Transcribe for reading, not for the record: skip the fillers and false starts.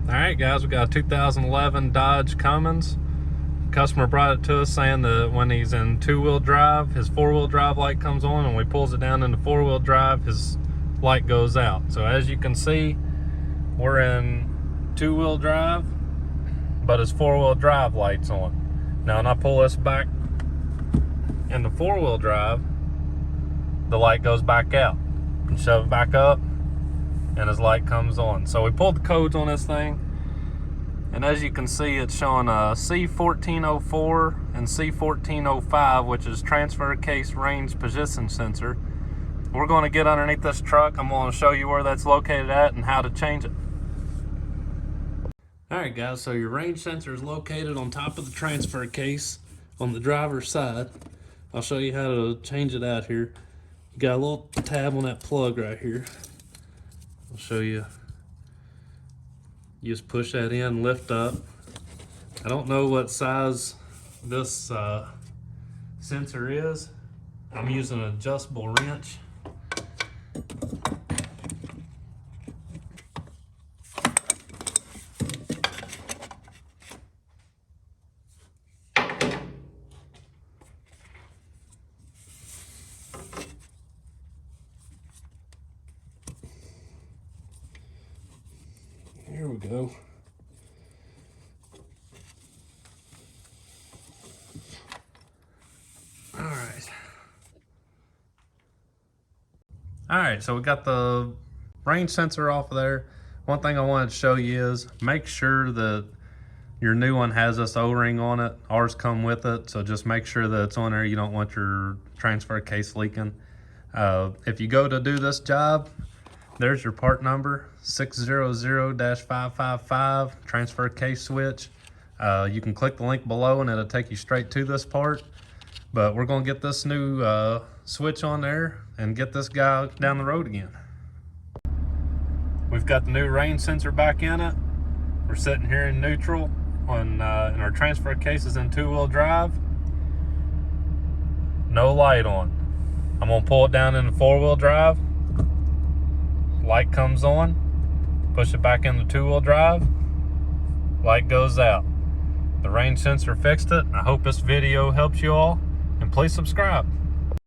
Alright guys, we got a 2011 Dodge Cummins. Customer brought it to us saying that when he's in two-wheel drive, his four-wheel drive light comes on, and when he pulls it down into four-wheel drive, his light goes out. So as you can see, we're in two-wheel drive, but his four-wheel drive light's on. Now when I pull this back into four-wheel drive, the light goes back out. And shove it back up, and his light comes on. So we pulled the codes on this thing, and as you can see, it's showing a C1404 and C1405, which is transfer case range position sensor. We're going to get underneath this truck. I'm going to show you where that's located at and how to change it. Alright guys, so your range sensor is located on top of the transfer case on the driver's side. I'll show you how to change it out here. You got a little tab on that plug right here. I'll show you. You just push that in, lift up. I don't know what size this sensor is. I'm using an adjustable wrench. Here we go. All right, so we got the range sensor off of there. One thing I wanted to show you is make sure that your new one has this O-ring on it. Ours come with it, so just make sure that it's on there. You don't want your transfer case leaking. If you go to do this job, there's your part number, 600-555, transfer case switch. You can click the link below and it'll take you straight to this part. But we're gonna get this new switch on there and get this guy down the road again. We've got the new range sensor back in it. We're sitting here in neutral on, and our transfer case is in two-wheel drive. No light on. I'm gonna pull it down into four-wheel drive. Light comes on, push it back into two-wheel drive, light goes out. The range sensor fixed it. I hope this video helps you all, and please subscribe.